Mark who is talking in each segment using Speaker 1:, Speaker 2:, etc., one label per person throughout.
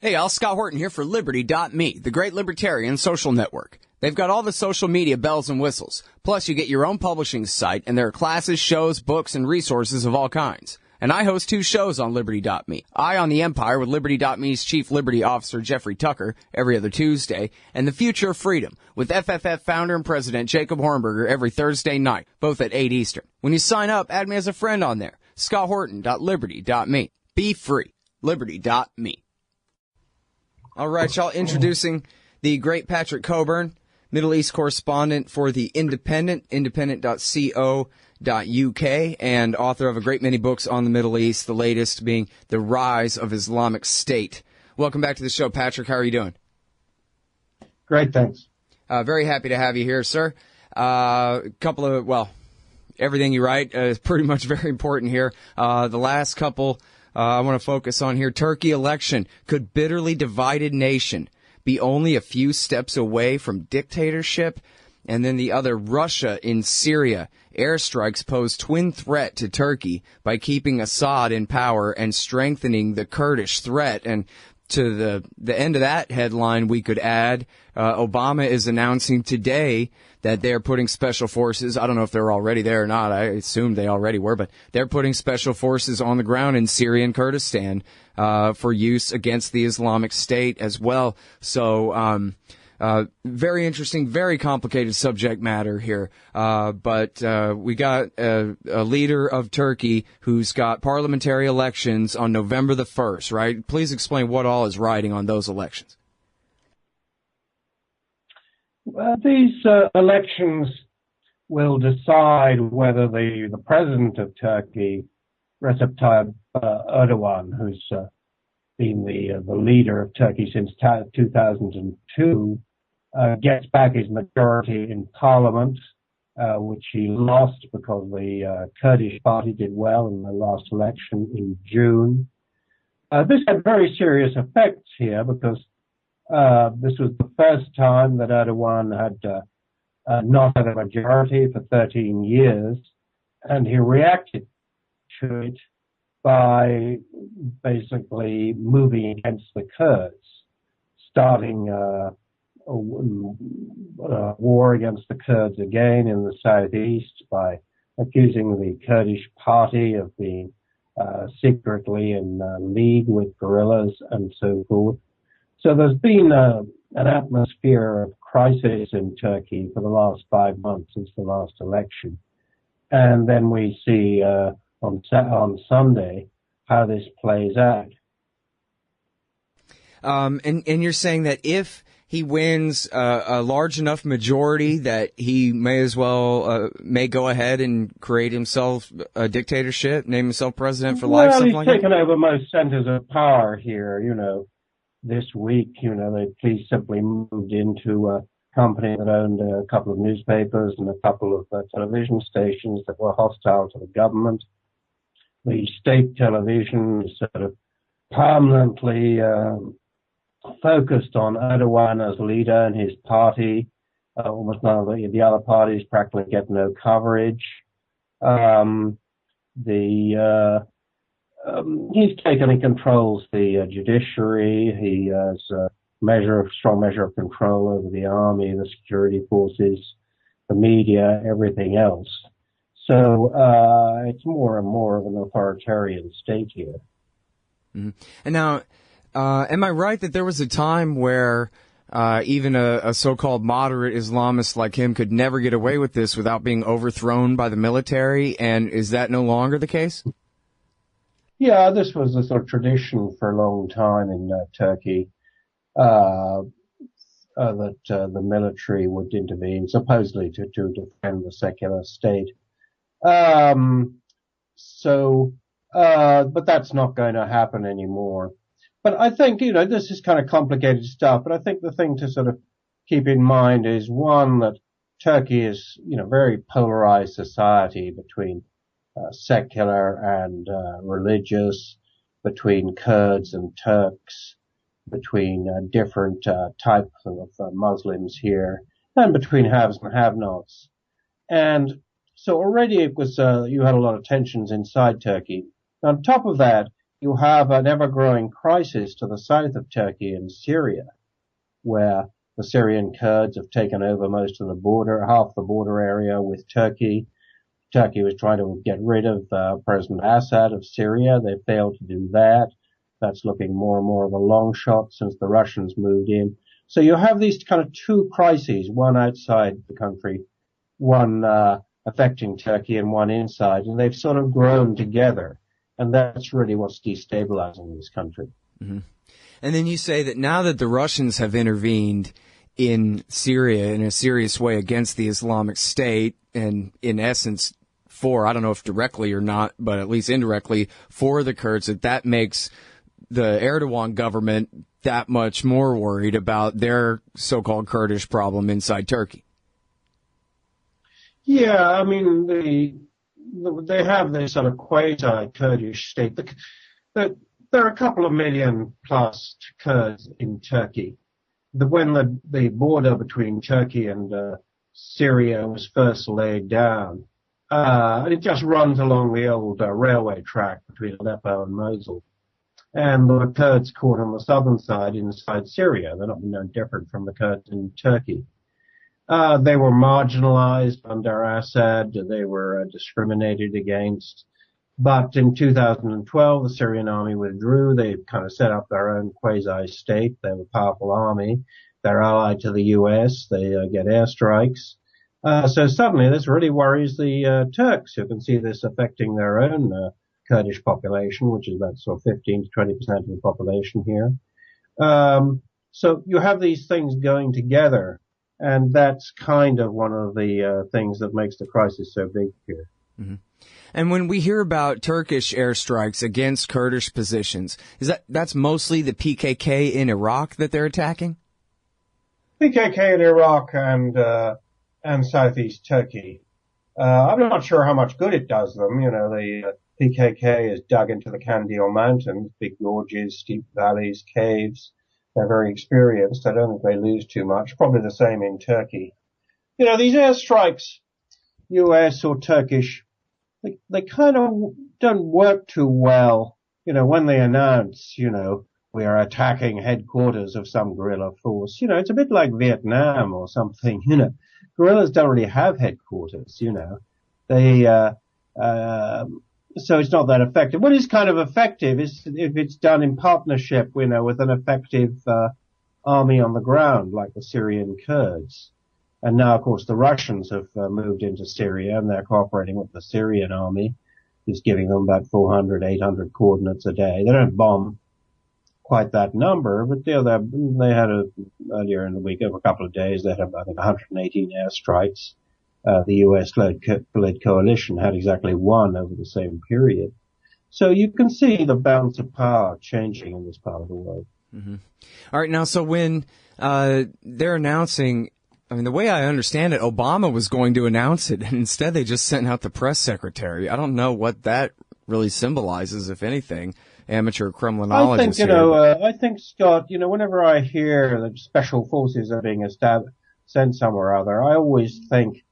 Speaker 1: Hey, Al, Scott Horton here for Liberty.me, the great libertarian social network. They've got all the social media bells and whistles. Plus, you get your own publishing site, and there are classes, shows, books, and resources of all kinds. And I host 2 shows on Liberty.me. Eye on the Empire with Liberty.me's Chief Liberty Officer Jeffrey Tucker every other Tuesday, and The Future of Freedom with FFF founder and president Jacob Hornberger every Thursday night, both at 8 Eastern. When you sign up, add me as a friend on there. ScottHorton.Liberty.me. Be free. Liberty.me. All right, y'all, introducing the great Patrick Cockburn, Middle East correspondent for The Independent, independent.co.uk, and author of a great many books on the Middle East, the latest being The Rise of Islamic State. Welcome back to the show, Patrick. How are you doing?
Speaker 2: Great, thanks.
Speaker 1: Very happy to have you here, sir. Everything you write is pretty much very important here. The last couple I want to focus on here. Turkey election. Could bitterly divided nation be only a few steps away from dictatorship? And then the other, Russia in Syria. Airstrikes pose twin threat to Turkey by keeping Assad in power and strengthening the Kurdish threat. And to the end of that headline, we could add, Obama is announcing today that they're putting special forces, I don't know if they're already there or not, I assume they already were, but they're putting special forces on the ground in Syria and Kurdistan for use against the Islamic State as well. So very interesting, very complicated subject matter here. But we got a leader of Turkey who's got parliamentary elections on November the 1st, right? Please explain what all is riding on those elections.
Speaker 2: Well, these elections will decide whether the president of Turkey, Recep Tayyip Erdogan, who's been the leader of Turkey since 2002, gets back his majority in parliament, which he lost because the Kurdish party did well in the last election in June. This had very serious effects here because this was the first time that Erdogan had not had a majority for 13 years, and he reacted to it by basically moving against the Kurds, starting a war against the Kurds again in the southeast by accusing the Kurdish party of being secretly in league with guerrillas and so forth. So there's been an atmosphere of crisis in Turkey for the last 5 months since the last election. And then we see on Sunday how this plays out.
Speaker 1: And you're saying that if he wins a large enough majority that he may as well may go ahead and create himself a dictatorship, name himself president for life, something like that?
Speaker 2: Well, he's taken over most centers of power here, This week, they simply moved into a company that owned a couple of newspapers and a couple of television stations that were hostile to the government. The state television is sort of permanently focused on Erdogan as leader and his party. Almost none of the other parties practically get no coverage. He's taken and controls the judiciary. He has a strong measure of control over the army, the security forces, the media, everything else. So it's more and more of an authoritarian state here.
Speaker 1: Mm-hmm. And now, am I right that there was a time where even a so-called moderate Islamist like him could never get away with this without being overthrown by the military? And is that no longer the case?
Speaker 2: Yeah, this was a sort of tradition for a long time in Turkey, that the military would intervene, supposedly to defend the secular state. But that's not going to happen anymore. But I think, this is kind of complicated stuff, but I think the thing to sort of keep in mind is, one, that Turkey is, very polarized society between secular and religious, between Kurds and Turks, between different types of Muslims here, and between haves and have-nots. And so already it was you had a lot of tensions inside Turkey. On top of that, you have an ever-growing crisis to the south of Turkey in Syria, where the Syrian Kurds have taken over most of the border, half the border area with Turkey. Turkey was trying to get rid of President Assad of Syria. They failed to do that. That's looking more and more of a long shot since the Russians moved in. So you have these kind of two crises, one outside the country, one affecting Turkey and one inside, and they've sort of grown together. And that's really what's destabilizing this country.
Speaker 1: Mm-hmm. And then you say that now that the Russians have intervened in Syria in a serious way against the Islamic State, and in essence I don't know if directly or not, but at least indirectly for the Kurds, that makes the Erdogan government that much more worried about their so-called Kurdish problem inside Turkey.
Speaker 2: Yeah, I mean, they have this sort of quasi-Kurdish state. There are a couple of million plus Kurds in Turkey. When the border between Turkey and Syria was first laid down, it just runs along the old railway track between Aleppo and Mosul. And there were Kurds caught on the southern side inside Syria. They're not no different from the Kurds in Turkey. They were marginalized under Assad. They were discriminated against. But in 2012, the Syrian army withdrew. They kind of set up their own quasi-state. They have a powerful army. They're allied to the U.S. They get airstrikes. So suddenly this really worries the Turks, who can see this affecting their own Kurdish population, which is about sort of 15 to 20% of the population here. So you have these things going together, and that's kind of one of the things that makes the crisis so big here.
Speaker 1: Mm-hmm. And when we hear about Turkish airstrikes against Kurdish positions, that's mostly the PKK in Iraq that they're attacking?
Speaker 2: PKK in Iraq and southeast Turkey. I'm not sure how much good it does them. You know, the PKK is dug into the Kandil Mountains, big gorges, steep valleys, caves. They're very experienced. I don't think they lose too much. Probably the same in Turkey. You know, these airstrikes, US or Turkish, they kind of don't work too well. You know, when they announce, you know, we are attacking headquarters of some guerrilla force, you know, it's a bit like Vietnam or something, you know. Guerrillas don't really have headquarters, you know. So it's not that effective. What is kind of effective is if it's done in partnership, you know, with an effective army on the ground, like the Syrian Kurds. And now, of course, the Russians have moved into Syria, and they're cooperating with the Syrian army, who's giving them about 400, 800 coordinates a day. They don't bomb quite that number, but they had earlier in the week, over a couple of days, they had about 118 airstrikes. The US-led coalition had exactly one over the same period. So you can see the balance of power changing in this part of the world.
Speaker 1: Mm-hmm. All right. Now, so when they're announcing, I mean, the way I understand it, Obama was going to announce it, and instead they just sent out the press secretary. I don't know what that really symbolizes, if anything. Amateur criminologist.
Speaker 2: I think, Scott, you know, whenever I hear that special forces are being sent somewhere or other, I always think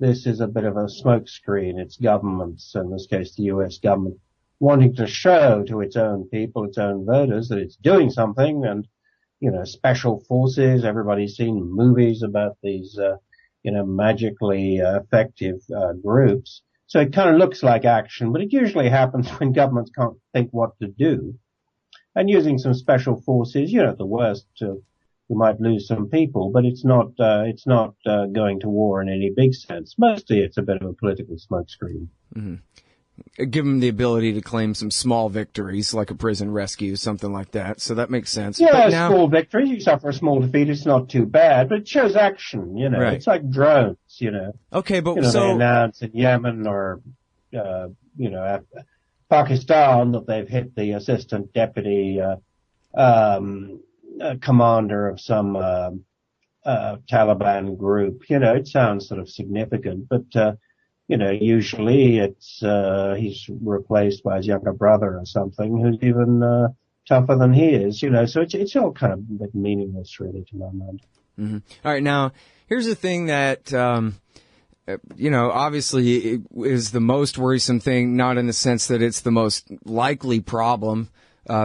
Speaker 2: this is a bit of a smokescreen. It's governments, in this case the US government, wanting to show to its own people, its own voters, that it's doing something. And, you know, special forces, everybody's seen movies about these, magically effective groups. So it kind of looks like action, but it usually happens when governments can't think what to do. And using some special forces, you know, at the worst, you might lose some people, but it's not going to war in any big sense. Mostly it's a bit of a political smokescreen.
Speaker 1: Mm-hmm. Give them the ability to claim some small victories, like a prison rescue, something like that. So that makes sense.
Speaker 2: Yeah, small victories. You suffer a small defeat. It's not too bad, but it shows action, you know. Right. It's like drones, you know.
Speaker 1: Okay, but
Speaker 2: so they announce in Yemen or, Pakistan that they've hit the assistant deputy commander of some Taliban group. You know, it sounds sort of significant, but usually it's he's replaced by his younger brother or something who's even tougher than he is. You know, so it's all kind of a bit meaningless, really, to my mind.
Speaker 1: Mm-hmm. All right, now here's the thing that obviously it is the most worrisome thing, not in the sense that it's the most likely problem,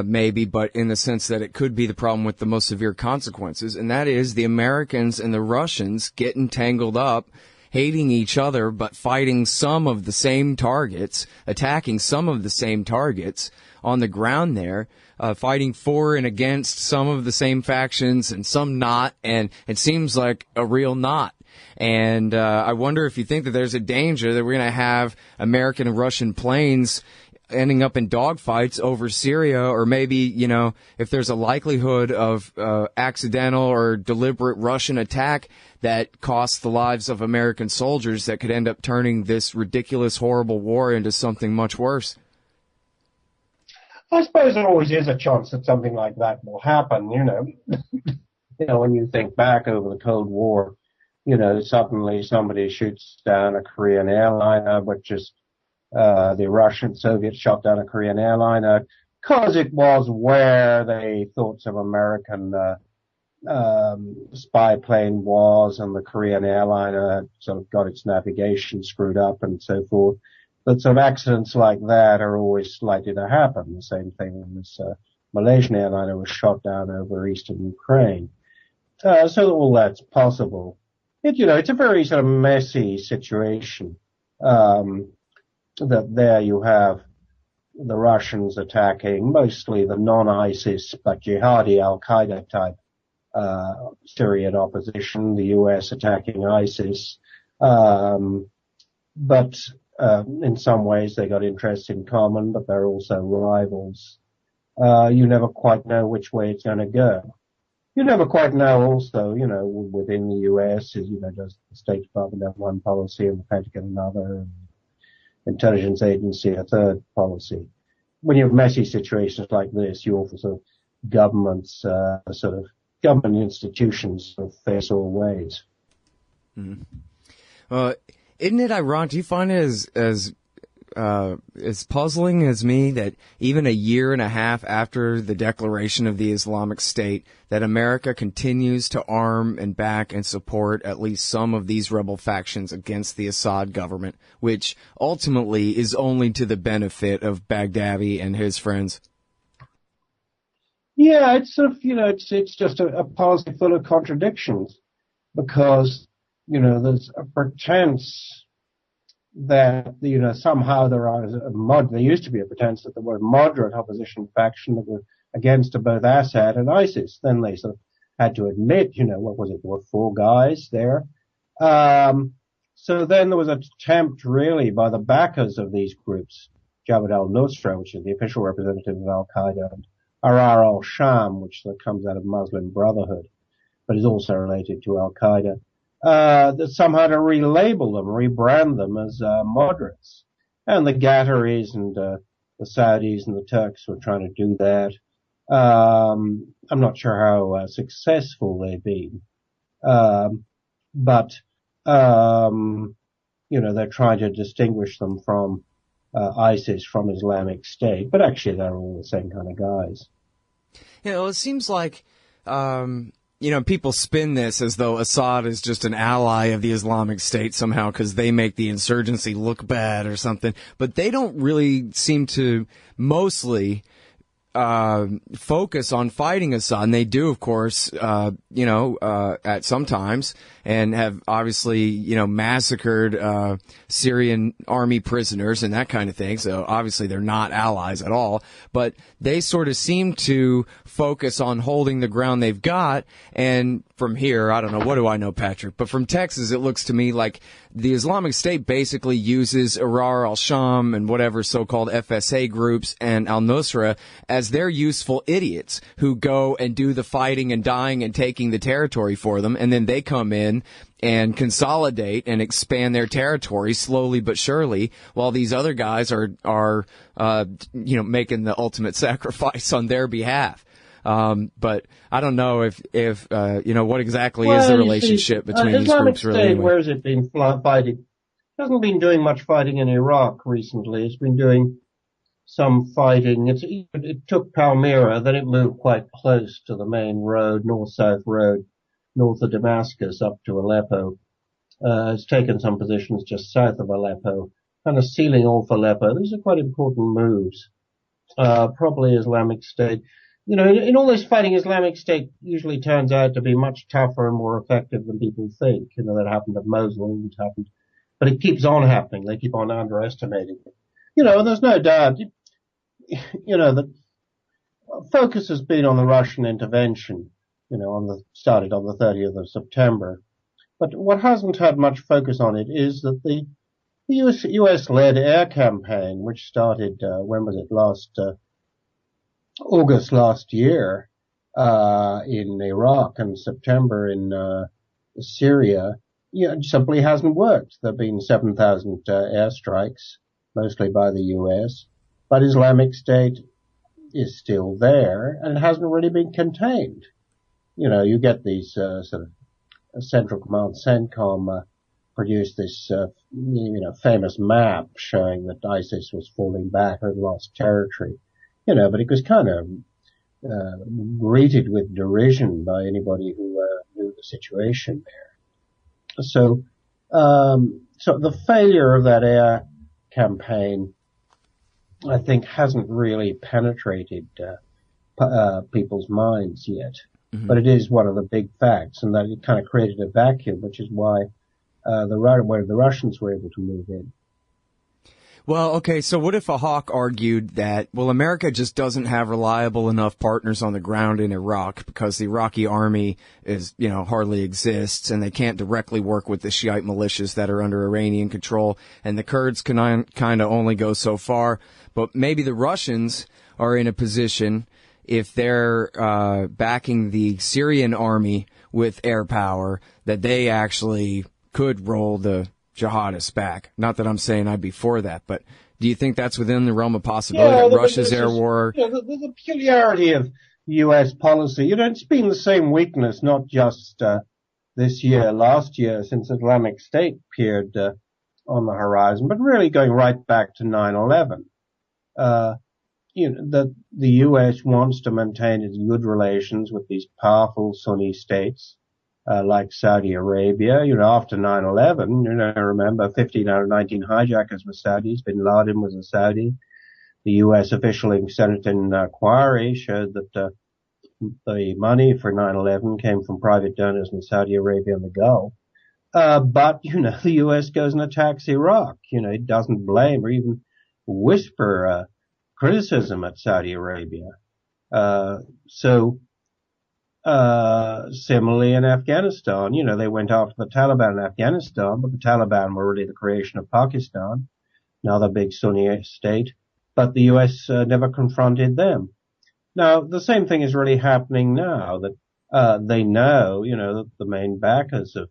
Speaker 1: maybe, but in the sense that it could be the problem with the most severe consequences, and that is the Americans and the Russians getting tangled up, hating each other, but fighting some of the same targets, attacking some of the same targets on the ground there, fighting for and against some of the same factions and some not, and it seems like a real not. And I wonder if you think that there's a danger that we're going to have American and Russian planes ending up in dogfights over Syria, or maybe, if there's a likelihood of accidental or deliberate Russian attack that costs the lives of American soldiers, that could end up turning this ridiculous, horrible war into something much worse.
Speaker 2: I suppose there always is a chance that something like that will happen, when you think back over the Cold War, suddenly somebody shoots down a Korean airliner, which is the Russian Soviets shot down a Korean airliner because it was where they thought some American spy plane was, and the Korean airliner sort of got its navigation screwed up and so forth. But sort of accidents like that are always likely to happen. The same thing when this Malaysian airliner was shot down over eastern Ukraine. So all that's possible. It's a very sort of messy situation. That there you have the Russians attacking mostly the non-ISIS but jihadi al-Qaeda type Syrian opposition, the US attacking ISIS, but in some ways they got interests in common, but they're also rivals. You never quite know which way it's going to go. You never quite know also, within the US, does the State Department have one policy and the Pentagon another, and intelligence agency a third policy. When you have messy situations like this, you often sort of governments, government institutions sort of face all ways.
Speaker 1: Mm-hmm. Isn't it ironic? Do you find it as puzzling as me that even a year and a half after the declaration of the Islamic State, that America continues to arm and back and support at least some of these rebel factions against the Assad government, which ultimately is only to the benefit of Baghdadi and his friends?
Speaker 2: Yeah, it's sort of, it's just a policy full of contradictions, because, there's a pretense that, somehow there used to be a pretense that there were a moderate opposition faction that were against both Assad and ISIS. Then they sort of had to admit, what was it, there were 4 guys there. So then there was an attempt really by the backers of these groups, Jabhat al-Nusra, which is the official representative of Al-Qaeda, and Ahrar al-Sham, which comes out of Muslim Brotherhood, but is also related to Al-Qaeda. That somehow to relabel them, rebrand them as moderates. And the Qataris and the Saudis and the Turks were trying to do that. I'm not sure how successful they've been. But they're trying to distinguish them from ISIS, from Islamic State. But actually they're all the same kind of guys.
Speaker 1: It seems like people spin this as though Assad is just an ally of the Islamic State somehow because they make the insurgency look bad or something. But they don't really seem to mostly focus on fighting Assad. And they do, of course, at some times, and have obviously, massacred Syrian army prisoners and that kind of thing. So obviously they're not allies at all. But they sort of seem to focus on holding the ground they've got. And from here, I don't know, what do I know, Patrick? But from Texas, it looks to me like the Islamic State basically uses Ahrar al-Sham and whatever so-called FSA groups and al-Nusra as their useful idiots who go and do the fighting and dying and taking the territory for them, and then they come in and consolidate and expand their territory slowly but surely, while these other guys are making the ultimate sacrifice on their behalf. But I don't know if what exactly is the relationship between these groups really.
Speaker 2: State, where has it been fighting? It hasn't been doing much fighting in Iraq recently. It's been doing some fighting. It took Palmyra, then it moved quite close to the main road, north-south road, north of Damascus up to Aleppo. has taken some positions just south of Aleppo, kind of sealing off Aleppo. These are quite important moves. Probably Islamic State. You know, in all this fighting, Islamic State usually turns out to be much tougher and more effective than people think. You know, that happened at Mosul, it happened, but it keeps on happening. They keep on underestimating it. You know, and there's no doubt, you know, the focus has been on the Russian intervention, you know, started on the 30th of September. But what hasn't had much focus on it is that the US-led air campaign, which started, when was it, August last year, in Iraq and September in, Syria, simply hasn't worked. There have been 7,000, airstrikes, mostly by the US, but Islamic State is still there and it hasn't really been contained. You know, you get these, sort of Central Command CENTCOM, produced this, famous map showing that ISIS was falling back and lost territory. You know, but it was kind of greeted with derision by anybody who knew the situation there. So the failure of that air campaign, I think, hasn't really penetrated people's minds yet. Mm-hmm. But it is one of the big facts, and that it kind of created a vacuum, which is why the Russians were able to move in.
Speaker 1: Well, okay, so what if a hawk argued that, well, America just doesn't have reliable enough partners on the ground in Iraq because the Iraqi army is, hardly exists, and they can't directly work with the Shiite militias that are under Iranian control, and the Kurds can kind of only go so far, but maybe the Russians are in a position, if they're backing the Syrian army with air power, that they actually could roll the jihadists back. Not that I'm saying I'd be for that, but do you think that's within the realm of possibility that Russia's air war?
Speaker 2: The peculiarity of U.S. policy, it's been the same weakness, not just this year, last year, since Islamic State appeared on the horizon, but really going right back to 9/11. The U.S. wants to maintain its good relations with these powerful Sunni states, like Saudi Arabia. After 9/11, remember 15 out of 19 hijackers were Saudis. Bin Laden was a Saudi. The U.S. official Senate inquiry showed that the money for 9/11 came from private donors in Saudi Arabia and the Gulf. But the U.S. goes and attacks Iraq. It doesn't blame or even whisper criticism at Saudi Arabia. Similarly in Afghanistan, they went after the Taliban in Afghanistan, but the Taliban were really the creation of Pakistan, another big Sunni state, but the U.S. never confronted them. Now, the same thing is really happening now, that they know, that the main backers of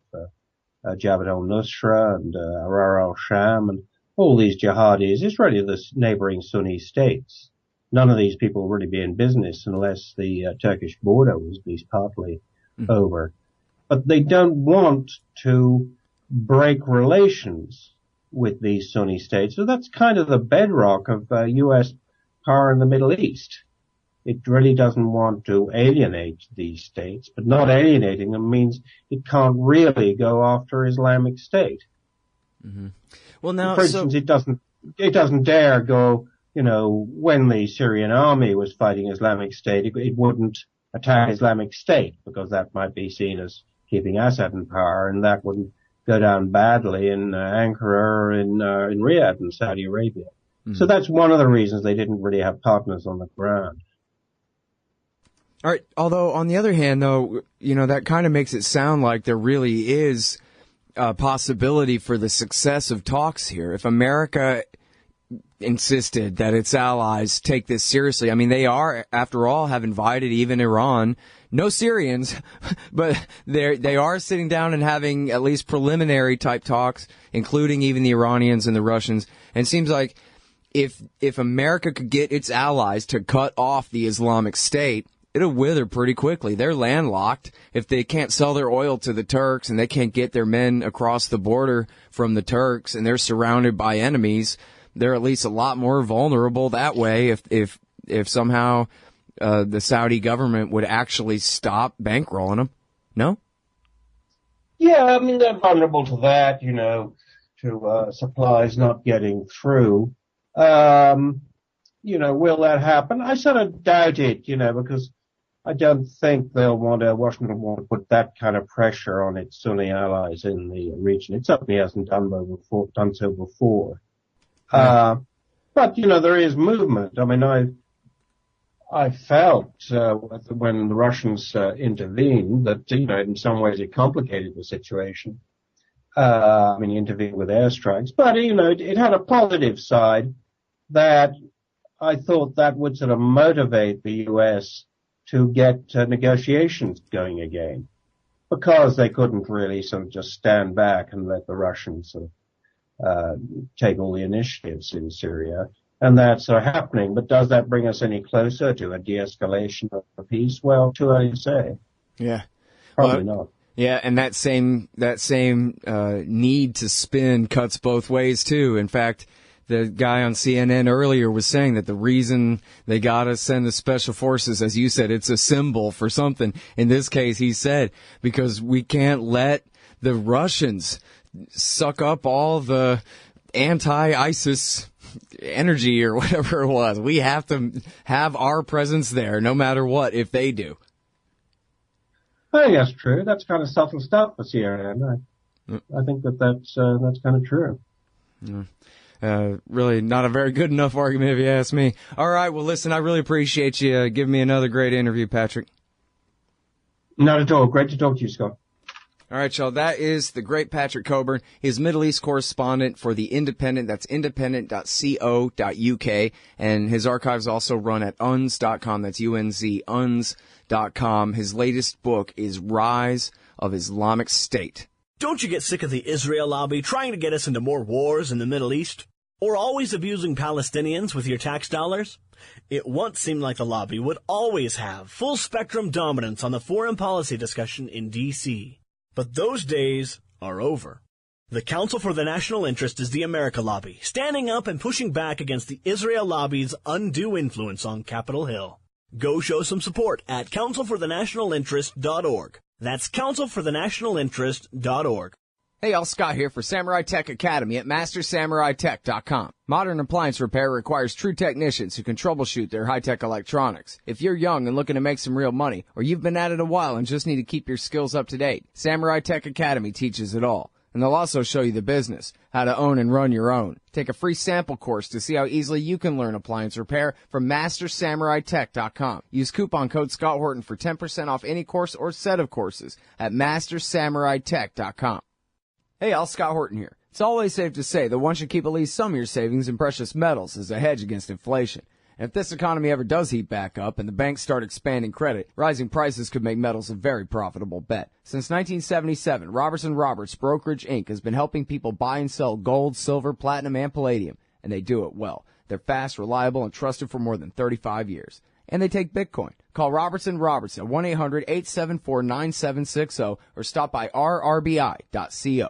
Speaker 2: Jabhat al-Nusra and Ahrar al-Sham and all these jihadis is really the neighboring Sunni states. None of these people will really be in business unless the Turkish border was at least partly over. But they don't want to break relations with these Sunni states. So that's kind of the bedrock of U.S. power in the Middle East. It really doesn't want to alienate these states, but not alienating them means it can't really go after Islamic State.
Speaker 1: Mm-hmm. Well, now,
Speaker 2: for instance, it doesn't dare go. When the Syrian army was fighting Islamic State, it wouldn't attack Islamic State because that might be seen as keeping Assad in power, and that wouldn't go down badly in Ankara or in Riyadh in Saudi Arabia. Mm-hmm. So that's one of the reasons they didn't really have partners on the ground.
Speaker 1: All right. Although, on the other hand, though, that kind of makes it sound like there really is a possibility for the success of talks here. If America insisted that its allies take this seriously. I mean, they are, after all, have invited even Iran, no Syrians, but they are sitting down and having at least preliminary type talks, including even the Iranians and the Russians. And it seems like if America could get its allies to cut off the Islamic State, it'll wither pretty quickly. They're landlocked. If they can't sell their oil to the Turks and they can't get their men across the border from the Turks and they're surrounded by enemies, they're at least a lot more vulnerable that way if somehow the Saudi government would actually stop bankrolling them. No?
Speaker 2: Yeah, I mean, they're vulnerable to that, to supplies not getting through. Will that happen? I sort of doubt it, because I don't think Washington want to put that kind of pressure on its Sunni allies in the region. It certainly hasn't done so before.
Speaker 1: Yeah.
Speaker 2: But, there is movement. I mean, I felt when the Russians intervened that, in some ways it complicated the situation. Intervened with airstrikes. But, it had a positive side that I thought that would sort of motivate the U.S. to get negotiations going again, because they couldn't really sort of just stand back and let the Russians sort of take all the initiatives in Syria. And that's happening. But does that bring us any closer to a de-escalation of the peace? Well, too early to say.
Speaker 1: Yeah.
Speaker 2: Probably not.
Speaker 1: Yeah, and that same need to spin cuts both ways too. In fact, the guy on CNN earlier was saying that the reason they gotta send the special forces, as you said, it's a symbol for something. In this case, he said, because we can't let the Russians suck up all the anti-ISIS energy or whatever it was. We have to have our presence there no matter what, if they do.
Speaker 2: I think that's true. That's kind of subtle stuff for CNN. I think that's kind of true.
Speaker 1: Really not a very good enough argument if you ask me. All right, well, listen, I really appreciate you giving me another great interview, Patrick.
Speaker 2: Not at all. Great to talk to you, Scott.
Speaker 1: All right, y'all, that is the great Patrick Cockburn, his Middle East correspondent for The Independent. That's independent.co.uk. And his archives also run at unz.com. That's UNZ, unz.com. His latest book is Rise of Islamic State.
Speaker 3: Don't you get sick of the Israel lobby trying to get us into more wars in the Middle East? Or always abusing Palestinians with your tax dollars? It once seemed like the lobby would always have full-spectrum dominance on the foreign policy discussion in D.C. But those days are over. The Council for the National Interest is the America lobby, standing up and pushing back against the Israel lobby's undue influence on Capitol Hill. Go show some support at councilforthenationalinterest.org. That's councilforthenationalinterest.org.
Speaker 1: Hey, y'all, Scott here for Samurai Tech Academy at mastersamuraitech.com. Modern appliance repair requires true technicians who can troubleshoot their high-tech electronics. If you're young and looking to make some real money, or you've been at it a while and just need to keep your skills up to date, Samurai Tech Academy teaches it all. And they'll also show you the business, how to own and run your own. Take a free sample course to see how easily you can learn appliance repair from mastersamuraitech.com. Use coupon code Scott Horton for 10% off any course or set of courses at mastersamuraitech.com. Hey, y'all, Scott Horton here. It's always safe to say that one should keep at least some of your savings in precious metals as a hedge against inflation. And if this economy ever does heat back up and the banks start expanding credit, rising prices could make metals a very profitable bet. Since 1977, Robertson Roberts Brokerage Inc. has been helping people buy and sell gold, silver, platinum, and palladium, and they do it well. They're fast, reliable, and trusted for more than 35 years. And they take Bitcoin. Call Robertson Roberts at 1-800-874-9760 or stop by rrbi.co.